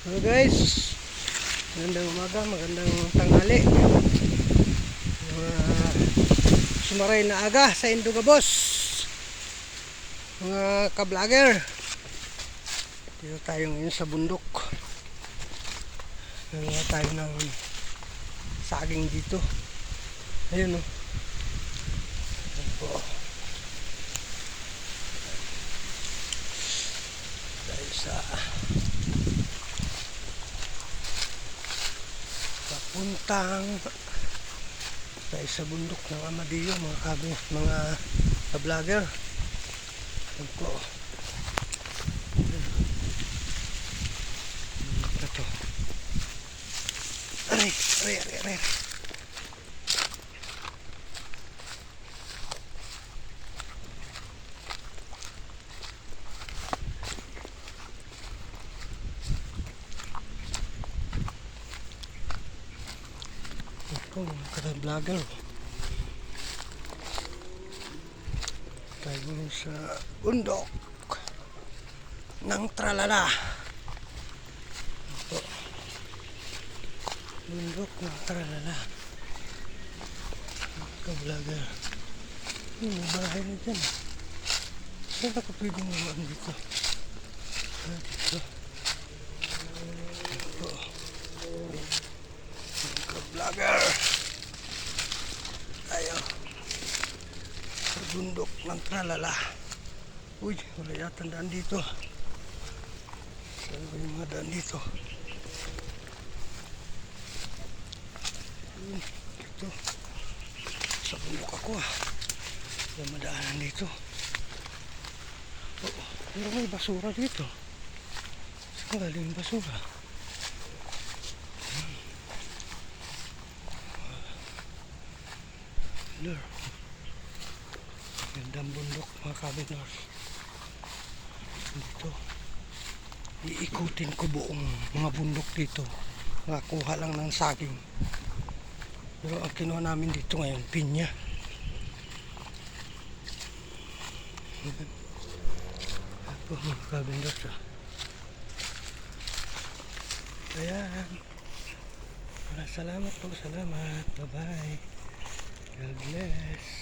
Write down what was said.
Hello guys, magandang umaga, magandang tanghali. Mga sumaray na aga sa Indogabos, mga ka-vlogger. Dito tayo ngayon sa bundok. Nangyay tayo ng saging dito. Ayun o. Tayo sa papuntang tayo sa bundok ng Amadillo, mga ka-vlogger. Ito. Ito. Aray. Ito, mga ka-vlogger. Tayo sa bundok ng Tralala. Ito. Bundok ng Tralala. Ka-vlogger. May bahay na dyan. Saan ako pwedeng naman dito? Dito. Ito. Ka-vlogger. Tayo sa bundok ng Tralala. Uy, wala yata daan dito. Saan ba yung mga daan dito? Ito. Sa bundok ako Wala madaanan dito. Oo, pero may basura dito. Saan galing yung basura? Lord. Gandang bundok mga kabinors. Dito. Iikutin ko buong mga bundok dito. Nakakuha lang ng saging. Pero ang kinuha namin dito ngayon, pinya. Ako mga kabinors. Ayan. Salamat po. Salamat. Bye bye. God bless.